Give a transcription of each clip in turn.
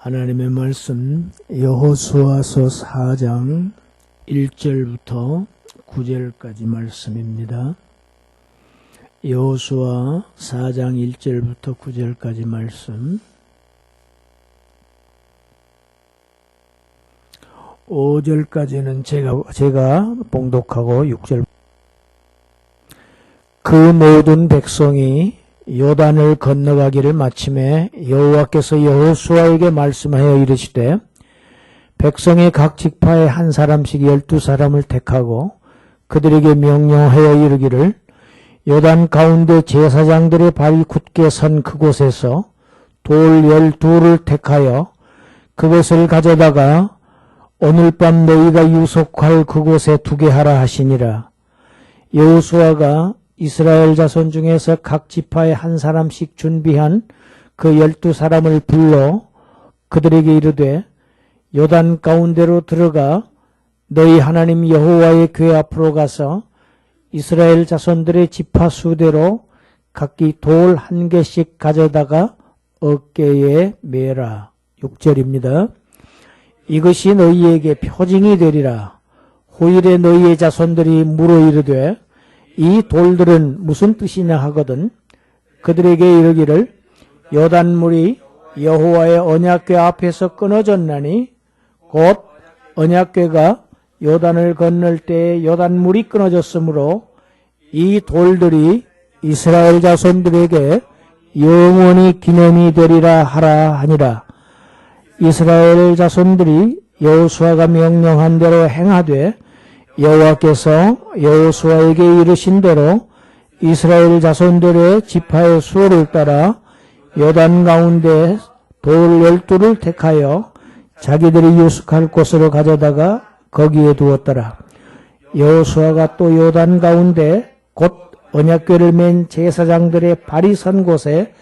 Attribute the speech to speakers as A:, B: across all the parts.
A: 하나님의 말씀 여호수아서 4장 1절부터 9절까지 말씀입니다. 여호수아 4장 1절부터 9절까지 말씀. 5절까지는 제가 봉독하고 6절. 그 모든 백성이 요단을 건너가기를 마침에 여호와께서 여호수아에게 말씀하여 이르시되 백성의 각 지파에 한 사람씩 12사람을 택하고 그들에게 명령하여 이르기를 요단 가운데 제사장들의 발이 굳게 선 그곳에서 돌 12를 택하여 그것을 가져다가 오늘 밤 너희가 유속할 그곳에 두게 하라 하시니라. 여호수아가 이스라엘 자손 중에서 각 지파에 한 사람씩 준비한 그 12사람을 불러 그들에게 이르되 요단 가운데로 들어가 너희 하나님 여호와의 궤 앞으로 가서 이스라엘 자손들의 지파 수대로 각기 돌 1개씩 가져다가 어깨에 매라. 6절입니다. 이것이 너희에게 표징이 되리라. 후일에 너희의 자손들이 물어 이르되 이 돌들은 무슨 뜻이냐 하거든 그들에게 이르기를 요단물이 여호와의 언약궤 앞에서 끊어졌나니 곧 언약궤가 요단을 건널 때에 요단물이 끊어졌으므로 이 돌들이 이스라엘 자손들에게 영원히 기념이 되리라 하라 하니라. 이스라엘 자손들이 여호수아가 명령한 대로 행하되 여호와께서 여호수아에게 이르신 대로 이스라엘 자손들의 지파의 수를 따라 요단 가운데 돌 12를 택하여 자기들이 유숙할 곳으로 가져다가 거기에 두었더라. 여호수아가 또 요단 가운데 곧 언약궤를 맨 제사장들의 발이 선 곳에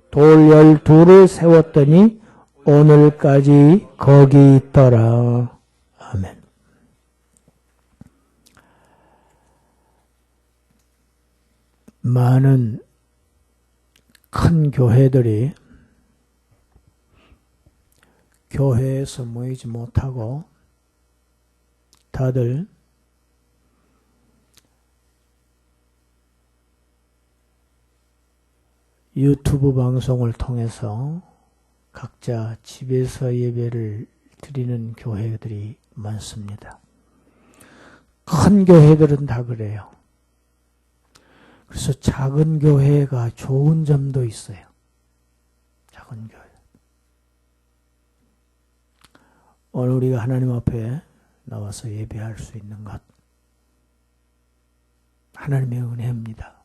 A: 돌 12를 세웠더니 오늘까지 거기 있더라. 아멘. 많은 큰 교회들이 교회에서 모이지 못하고 다들 유튜브 방송을 통해서 각자 집에서 예배를 드리는 교회들이 많습니다. 큰 교회들은 다 그래요. 그래서 작은 교회가 좋은 점도 있어요. 작은 교회. 오늘 우리가 하나님 앞에 나와서 예배할 수 있는 것, 하나님의 은혜입니다.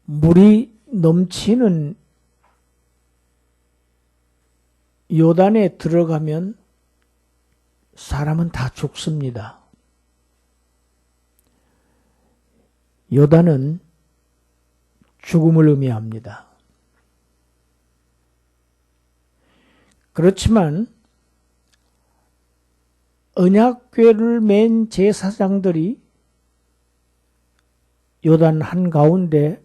A: 물이 넘치는 요단에 들어가면 사람은 다 죽습니다. 요단은 죽음을 의미합니다. 그렇지만 언약궤를 맨 제사장들이 요단 한가운데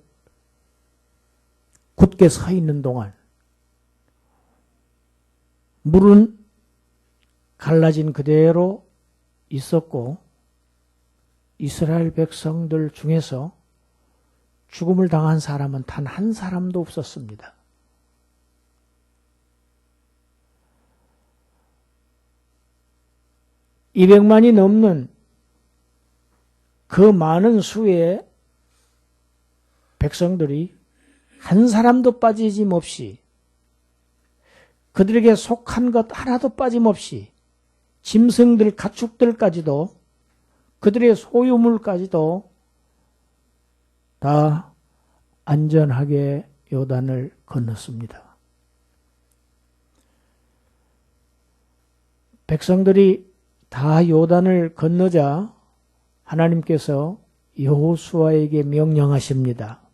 A: 굳게 서 있는 동안 물은 갈라진 그대로 있었고 이스라엘 백성들 중에서 죽음을 당한 사람은 단 한 사람도 없었습니다. (200만이) 넘는 그 많은 수의 백성들이 한 사람도 빠짐없이 그들에게 속한 것 하나도 빠짐없이 짐승들, 가축들까지도 그들의 소유물까지도 다 안전하게 요단을 건넜습니다. 백성들이 다 요단을 건너자 하나님께서 여호수아에게 명령하십니다.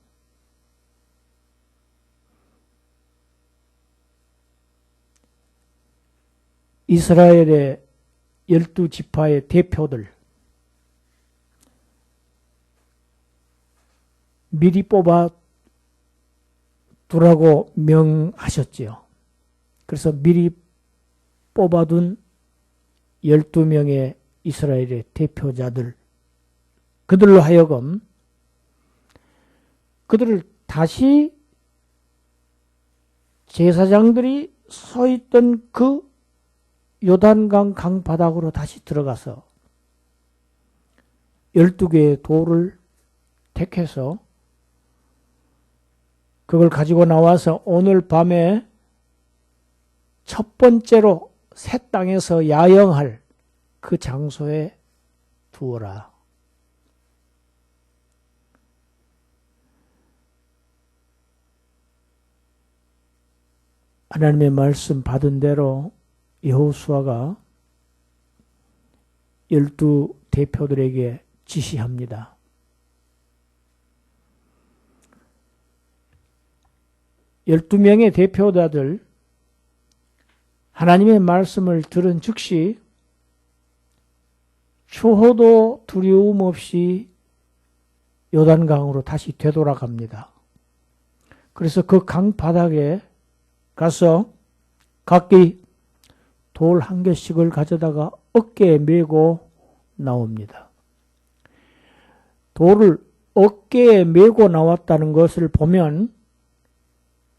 A: 이스라엘의 12지파의 대표들 미리 뽑아 두라고 명하셨지요. 그래서 미리 뽑아둔 12명의 이스라엘의 대표자들, 그들로 하여금 그들을 다시 제사장들이 서 있던 그 요단강 강바닥으로 다시 들어가서 12개의 돌을 택해서 그걸 가지고 나와서 오늘 밤에 첫 번째로 새 땅에서 야영할 그 장소에 두어라. 하나님의 말씀 받은 대로 여호수아가 12 대표들에게 지시합니다. 열두 명의 대표자들 하나님의 말씀을 들은 즉시 초호도 두려움 없이 요단강으로 다시 되돌아갑니다. 그래서 그 강 바닥에 가서 각기 돌 한 개씩을 가져다가 어깨에 메고 나옵니다. 돌을 어깨에 메고 나왔다는 것을 보면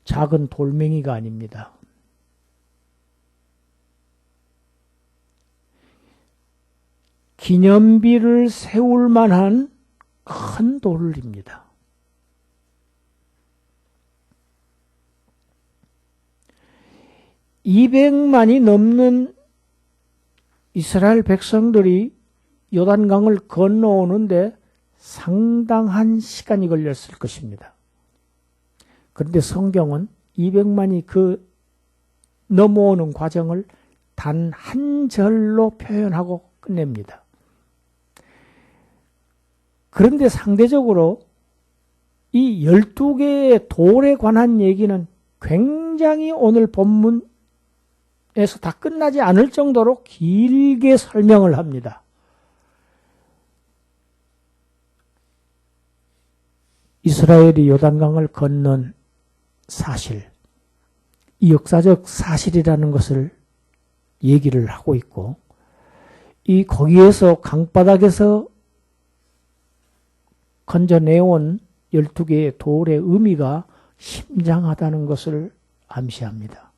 A: 작은 돌멩이가 아닙니다. 기념비를 세울 만한 큰 돌입니다. (200만이) 넘는 이스라엘 백성들이 요단강을 건너오는데 상당한 시간이 걸렸을 것입니다. 그런데 성경은 200만이 그 넘어오는 과정을 단 한 절로 표현하고 끝냅니다. 그런데 상대적으로 이 12개의 돌에 관한 얘기는 굉장히 오늘 본문에서 다 끝나지 않을 정도로 길게 설명을 합니다. 이스라엘이 요단강을 건넌 사실, 이 역사적 사실이라는 것을 얘기를 하고 있고, 이 거기에서 강바닥에서 건져내온 12개의 돌의 의미가 심장하다는 것을 암시합니다.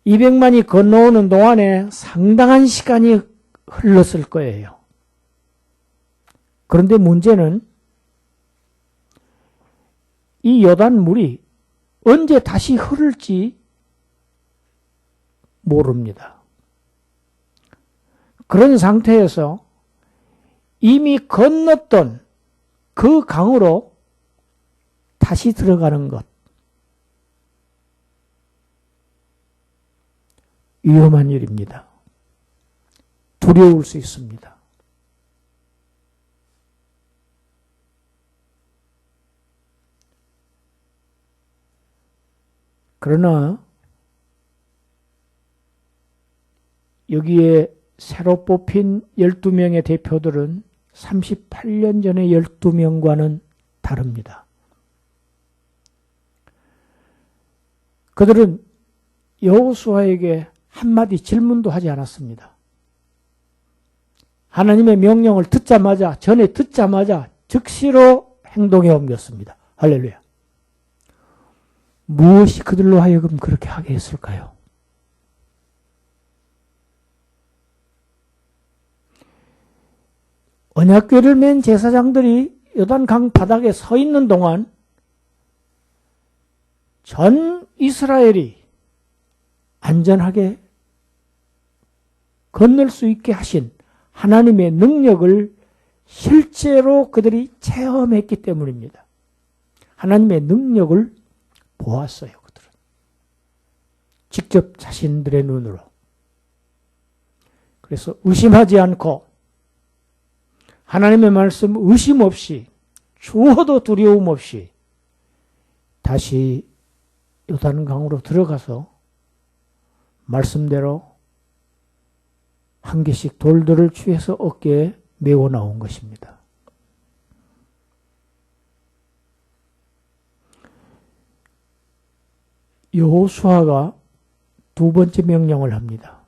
A: 200만이 건너오는 동안에 상당한 시간이 흘렀을 거예요. 그런데 문제는 이 요단물이 언제 다시 흐를지 모릅니다. 그런 상태에서 이미 건넜던 그 강으로 다시 들어가는 것, 위험한 일입니다. 두려울 수 있습니다. 그러나 여기에 새로 뽑힌 12명의 대표들은 38년 전의 12명과는 다릅니다. 그들은 여호수아에게 한마디 질문도 하지 않았습니다. 하나님의 명령을 듣자마자, 전에 듣자마자 즉시로 행동에 옮겼습니다. 할렐루야. 무엇이 그들로 하여금 그렇게 하게 했을까요? 언약궤를 맨 제사장들이 요단강 바닥에 서 있는 동안 전 이스라엘이 안전하게 건널 수 있게 하신 하나님의 능력을 실제로 그들이 체험했기 때문입니다. 하나님의 능력을 보았어요, 그들은. 직접 자신들의 눈으로. 그래서 의심하지 않고 하나님의 말씀 의심 없이, 죽어도 두려움 없이 다시 요단강으로 들어가서 말씀대로 한 개씩 돌들을 취해서 어깨에 메고 나온 것입니다. 여호수아가 두 번째 명령을 합니다.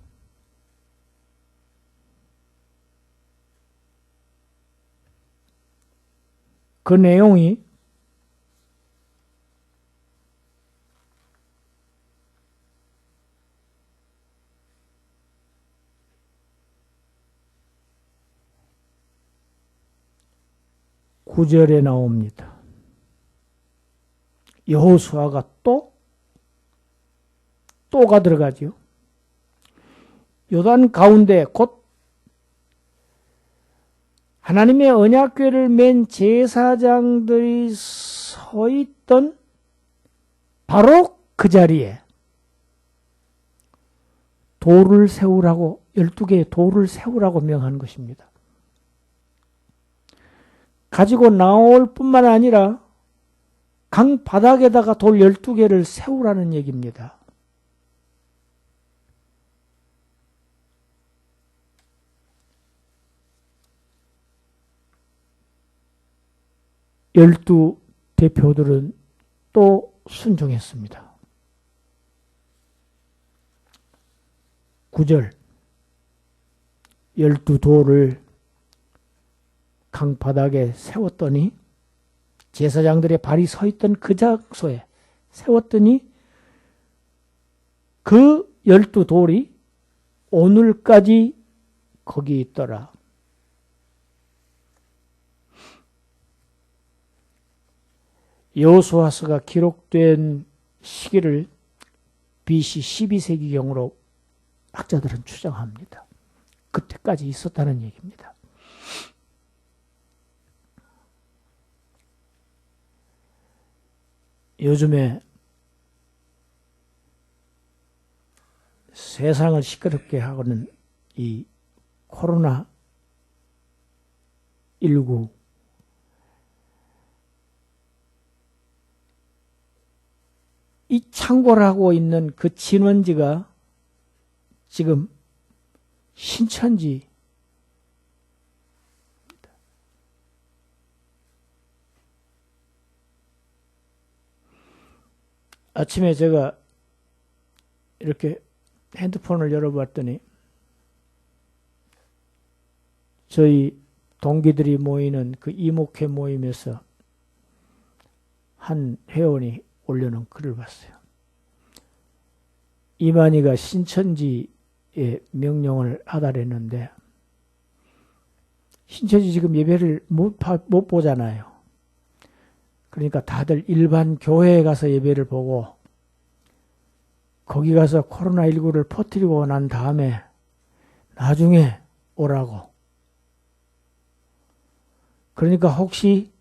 A: 그 내용이 9절에 나옵니다. 여호수아가 또가 들어가죠. 요단 가운데 곧 하나님의 언약궤를 맨 제사장들이 서 있던 바로 그 자리에 돌을 세우라고 12개의 돌을 세우라고 명한 것입니다. 가지고 나올 뿐만 아니라 강 바닥에다가 돌 12개를 세우라는 얘기입니다. 열두 대표들은 또 순종했습니다. 9절 12돌을 강바닥에 세웠더니 제사장들의 발이 서 있던 그 장소에 세웠더니 그 12돌이 오늘까지 거기 있더라. 여호수아서가 기록된 시기를 BC 12세기경으로 학자들은 추정합니다. 그때까지 있었다는 얘기입니다. 요즘에 세상을 시끄럽게 하고는 이 코로나19 이 창궐하고 있는 그 진원지가 지금 신천지 아침에 제가 이렇게 핸드폰을 열어봤더니 저희 동기들이 모이는 그 이목회 모임에서 한 회원이 올려놓은 글을 봤어요. 이만희가 신천지에 명령을 하달했는데 신천지 지금 예배를 못 보잖아요. 그러니까 다들 일반 교회에 가서 예배를 보고 거기 가서 코로나19를 퍼뜨리고 난 다음에 나중에 오라고. 그러니까 혹시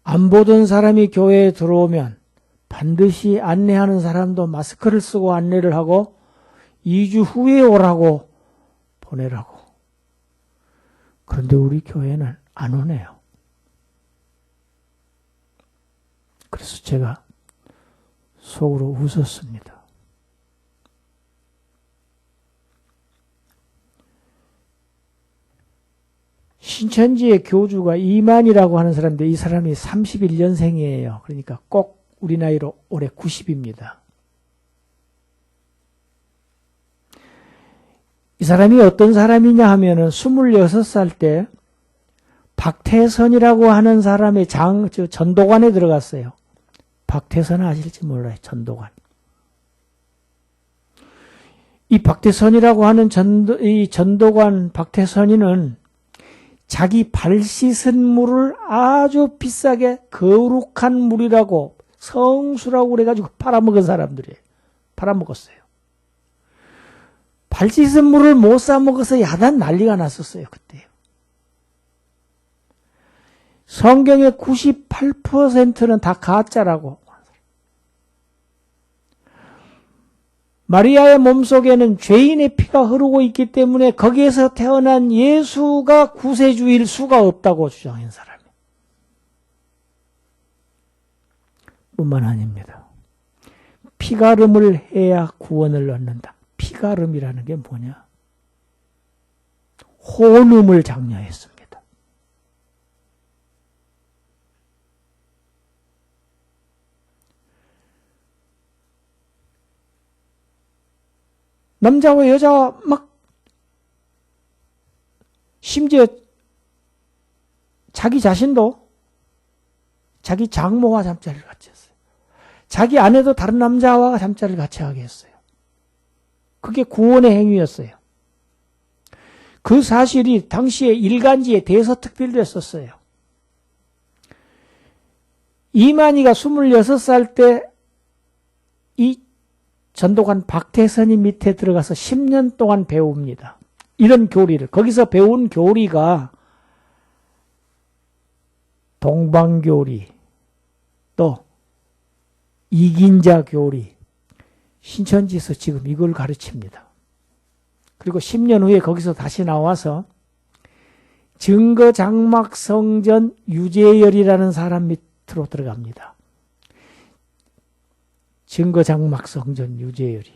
A: 안 보던 사람이 교회에 들어오면 반드시 안내하는 사람도 마스크를 쓰고 안내를 하고 2주 후에 오라고 보내라고. 그런데 우리 교회는 안 오네요. 그래서 제가 속으로 웃었습니다. 신천지의 교주가 이만이라고 하는 사람인데 이 사람이 31년생이에요. 그러니까 꼭 우리 나이로 올해 90입니다. 이 사람이 어떤 사람이냐 하면은 26살 때 박태선이라고 하는 사람의 전도관에 들어갔어요. 박태선 아실지 몰라요. 전도관. 이 박태선이라고 하는 이 전도관 박태선이는 자기 발 씻은 물을 아주 비싸게 거룩한 물이라고 성수라고 그래가지고 팔아먹은 사람들이에요. 팔아먹었어요. 발 씻은 물을 못 사먹어서 야단 난리가 났었어요. 그때요. 성경의 98%는 다 가짜라고. 마리아의 몸속에는 죄인의 피가 흐르고 있기 때문에 거기에서 태어난 예수가 구세주일 수가 없다고 주장한 사람이에요. 뿐만 아닙니다. 피가름을 해야 구원을 얻는다. 피가름이라는 게 뭐냐? 혼음을 장려했습니다. 남자와 여자와 막 심지어 자기 자신도 자기 장모와 잠자리를 같이 했어요. 자기 아내도 다른 남자와 잠자리를 같이 하게 했어요. 그게 구원의 행위였어요. 그 사실이 당시에 일간지에 대서특필됐었어요. 이만희가 26살 때 이 전도관 박태선이 밑에 들어가서 10년 동안 배웁니다. 이런 교리를. 거기서 배운 교리가 동방교리, 또 이긴자 교리, 신천지에서 지금 이걸 가르칩니다. 그리고 10년 후에 거기서 다시 나와서 증거장막성전 유재열이라는 사람 밑으로 들어갑니다. 증거장막성전 유재열이.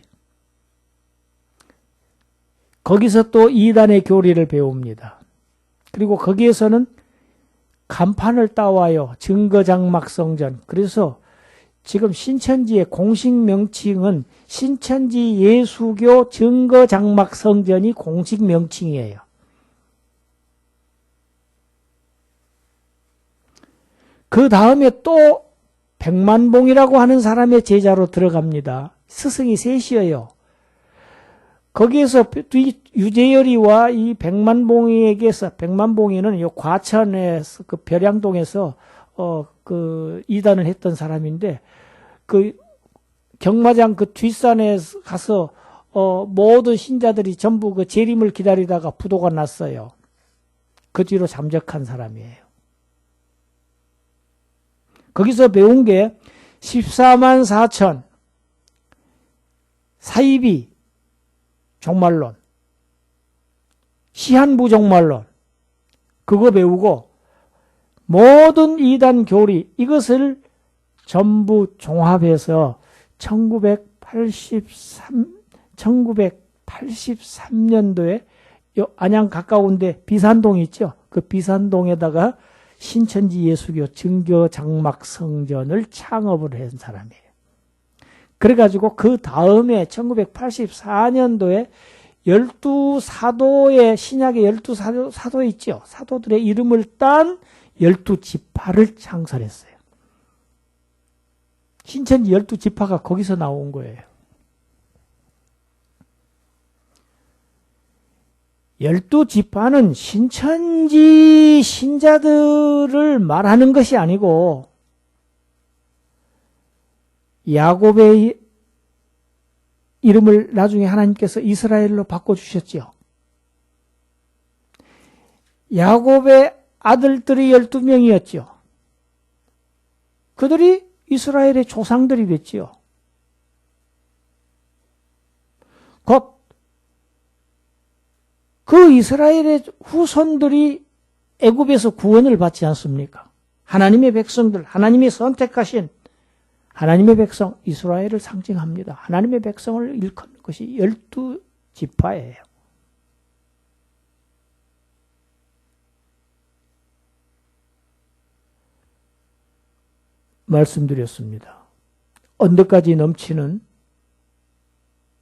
A: 거기서 또 이단의 교리를 배웁니다. 그리고 거기에서는 간판을 따와요. 증거장막성전. 그래서 지금 신천지의 공식 명칭은 신천지 예수교 증거장막성전이 공식 명칭이에요. 그 다음에 또 백만봉이라고 하는 사람의 제자로 들어갑니다. 스승이 셋이에요. 거기에서 유재열이와 이 백만봉이에게서, 백만봉이는 요 과천에서 그 벼량동에서 그 이단을 했던 사람인데, 그 경마장 그 뒷산에 가서 모든 신자들이 전부 그 재림을 기다리다가 부도가 났어요. 그 뒤로 잠적한 사람이에요. 거기서 배운 게 14만 4천 사이비 종말론, 시한부 종말론, 그거 배우고 모든 이단 교리 이것을 전부 종합해서 1983년도에 안양 가까운데 비산동 있죠? 그 비산동에다가 신천지 예수교 증거장막성전을 창업을 한 사람이에요. 그래가지고 그 다음에 1984년도에 12사도의 신약의 12사도 있죠. 사도들의 이름을 딴 12지파를 창설했어요. 신천지 12지파가 거기서 나온 거예요. 12지파는 신천지 신자들을 말하는 것이 아니고 야곱의 이름을 나중에 하나님께서 이스라엘로 바꿔주셨죠. 야곱의 아들들이 12명이었죠. 그들이 이스라엘의 조상들이 됐지요. 곧 그 이스라엘의 후손들이 애굽에서 구원을 받지 않습니까? 하나님의 백성들, 하나님이 선택하신 하나님의 백성 이스라엘을 상징합니다. 하나님의 백성을 일컫는 것이 12지파예요. 말씀드렸습니다. 언덕까지 넘치는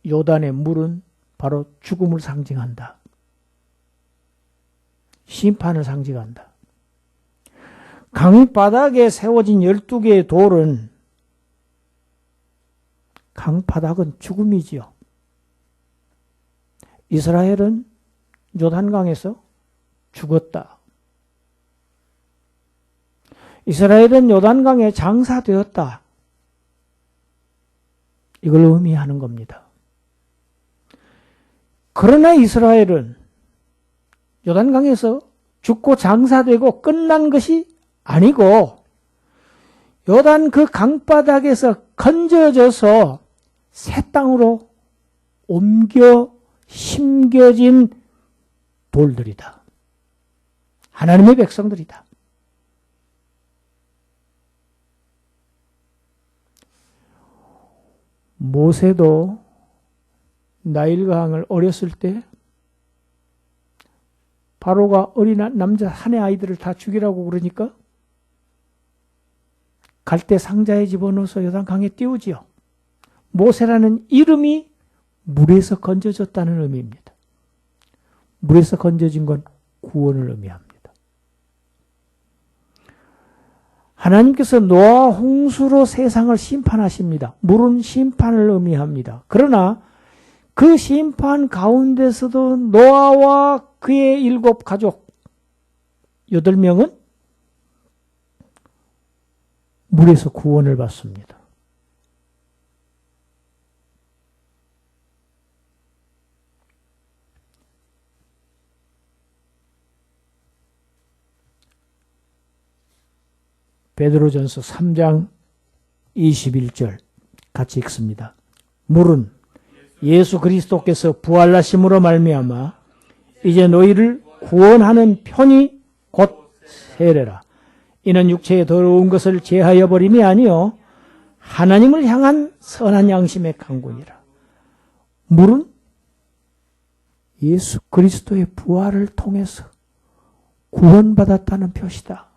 A: 요단의 물은 바로 죽음을 상징한다. 심판을 상징한다. 강바닥에 세워진 12개의 돌은 강바닥은 죽음이지요. 이스라엘은 요단강에서 죽었다. 이스라엘은 요단강에 장사되었다. 이걸 의미하는 겁니다. 그러나 이스라엘은 요단강에서 죽고 장사되고 끝난 것이 아니고 요단 그 강바닥에서 건져져서 새 땅으로 옮겨 심겨진 돌들이다. 하나님의 백성들이다. 모세도 나일강을 어렸을 때 바로가 어린 남자 사내 아이들을 다 죽이라고 그러니까 갈대 상자에 집어넣어서 요단강에 띄우지요. 모세라는 이름이 물에서 건져졌다는 의미입니다. 물에서 건져진 건 구원을 의미합니다. 하나님께서 노아와 홍수로 세상을 심판하십니다. 물은 심판을 의미합니다. 그러나 그 심판 가운데서도 노아와 그의 7 가족 8명은 물에서 구원을 받습니다. 베드로전서 3장 21절 같이 읽습니다. 물은 예수 그리스도께서 부활하심으로 말미암아 이제 너희를 구원하는 편이 곧 세례라. 이는 육체의 더러운 것을 제하여 버림이 아니요 하나님을 향한 선한 양심의 강군이라. 물은 예수 그리스도의 부활을 통해서 구원받았다는 표시다.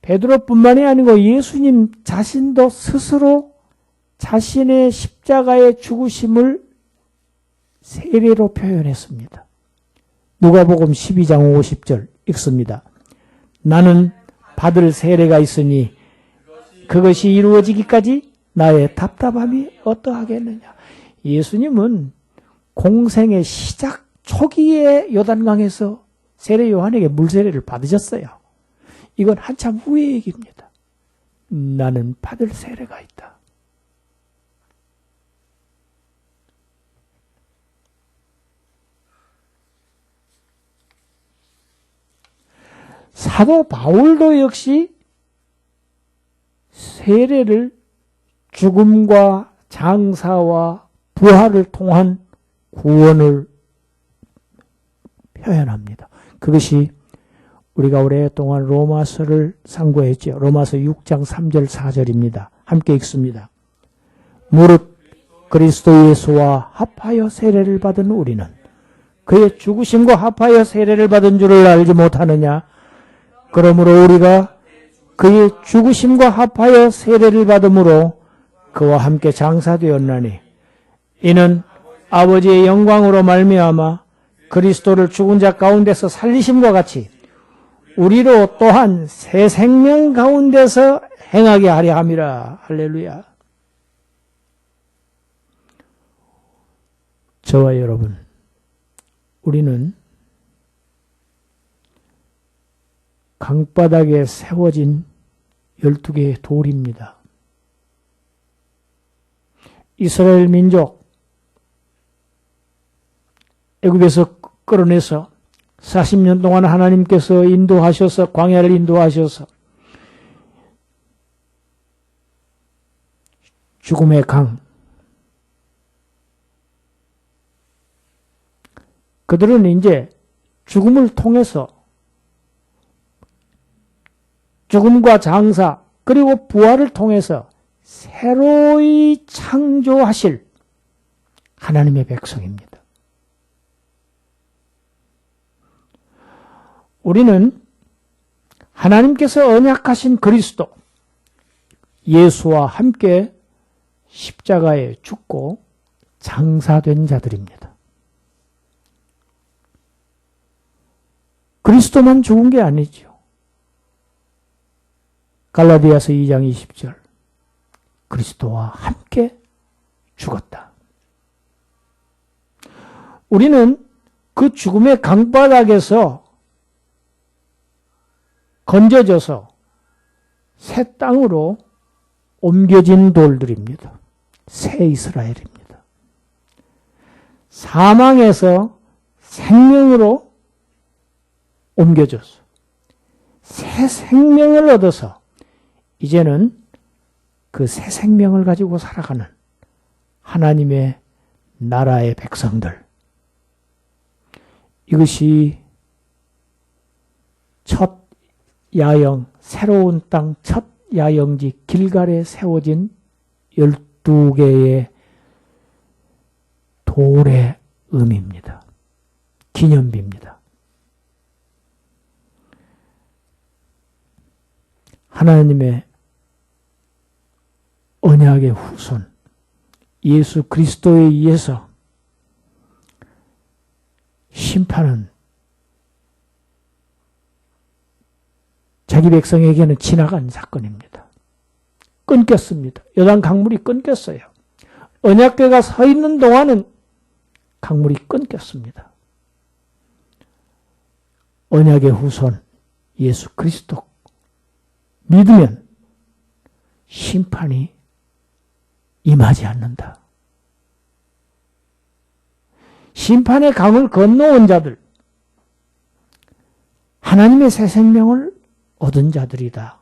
A: 베드로뿐만이 아니고 예수님 자신도 스스로 자신의 십자가의 죽으심을 세례로 표현했습니다. 누가복음 12장 50절 읽습니다. 나는 받을 세례가 있으니 그것이 이루어지기까지 나의 답답함이 어떠하겠느냐. 예수님은 공생의 시작 초기에 요단강에서 세례 요한에게 물세례를 받으셨어요. 이건 한참 후의 얘기입니다. 나는 받을 세례가 있다. 사도 바울도 역시 세례를 죽음과 장사와 부활을 통한 구원을 표현합니다. 그것이 우리가 오랫동안 로마서를 상고했죠. 로마서 6장 3절 4절입니다. 함께 읽습니다. 무릇 그리스도 예수와 합하여 세례를 받은 우리는 그의 죽으심과 합하여 세례를 받은 줄을 알지 못하느냐. 그러므로 우리가 그의 죽으심과 합하여 세례를 받음으로 그와 함께 장사되었나니 이는 아버지의 영광으로 말미암아 그리스도를 죽은 자 가운데서 살리심과 같이 우리로 또한 새 생명 가운데서 행하게 하려 함이라. 할렐루야. 저와 여러분, 우리는 강바닥에 세워진 12개의 돌입니다. 이스라엘 민족 애굽에서 끌어내서 40년 동안 하나님께서 인도하셔서 광야를 인도하셔서 죽음의 강, 그들은 이제 죽음을 통해서 죽음과 장사 그리고 부활을 통해서 새로이 창조하실 하나님의 백성입니다. 우리는 하나님께서 언약하신 그리스도 예수와 함께 십자가에 죽고 장사된 자들입니다. 그리스도만 죽은 게 아니죠. 갈라디아서 2장 20절 그리스도와 함께 죽었다. 우리는 그 죽음의 강바닥에서 건져져서 새 땅으로 옮겨진 돌들입니다. 새 이스라엘입니다. 사망에서 생명으로 옮겨져서 새 생명을 얻어서 이제는 그 새 생명을 가지고 살아가는 하나님의 나라의 백성들. 이것이 첫 야영, 새로운 땅 첫 야영지 길갈에 세워진 12개의 돌의 의미입니다. 기념비입니다. 하나님의 언약의 후손 예수 그리스도에 의해서 심판은 자기 백성에게는 지나간 사건입니다. 끊겼습니다. 요단 강물이 끊겼어요. 언약궤가 서 있는 동안은 강물이 끊겼습니다. 언약의 후손 예수 그리스도 믿으면 심판이 임하지 않는다. 심판의 강을 건너온 자들, 하나님의 새 생명을 얻은 자들이다.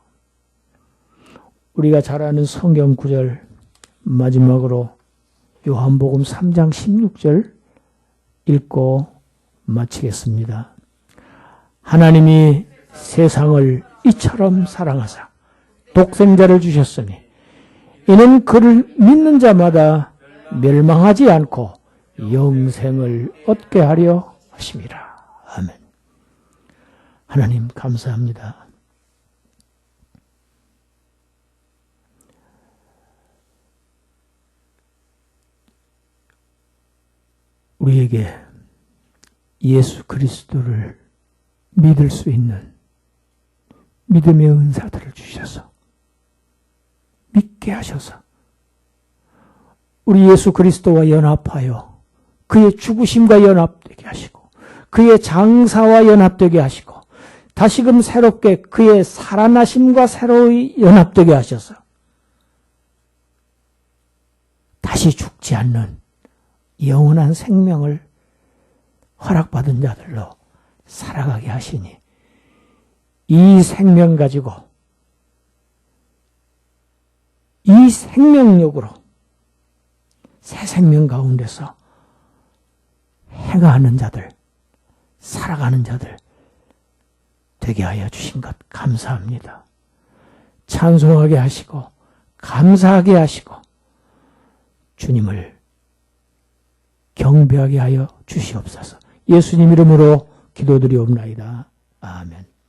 A: 우리가 잘 아는 성경 구절 마지막으로 요한복음 3장 16절 읽고 마치겠습니다. 하나님이 세상을 이처럼 사랑하사 독생자를 주셨으니 이는 그를 믿는 자마다 멸망하지 않고 영생을 얻게 하려 하심이라. 아멘. 하나님 감사합니다. 우리에게 예수 그리스도를 믿을 수 있는 믿음의 은사들을 주셔서 믿게 하셔서 우리 예수 그리스도와 연합하여 그의 죽으심과 연합되게 하시고 그의 장사와 연합되게 하시고 다시금 새롭게 그의 살아나심과 새로이 연합되게 하셔서 다시 죽지 않는 영원한 생명을 허락받은 자들로 살아가게 하시니 이 생명 가지고 이 생명력으로 새 생명 가운데서 행하는 자들, 살아가는 자들 되게 하여 주신 것 감사합니다. 찬송하게 하시고 감사하게 하시고 주님을 경배하게 하여 주시옵소서. 예수님 이름으로 기도드리옵나이다. 아멘.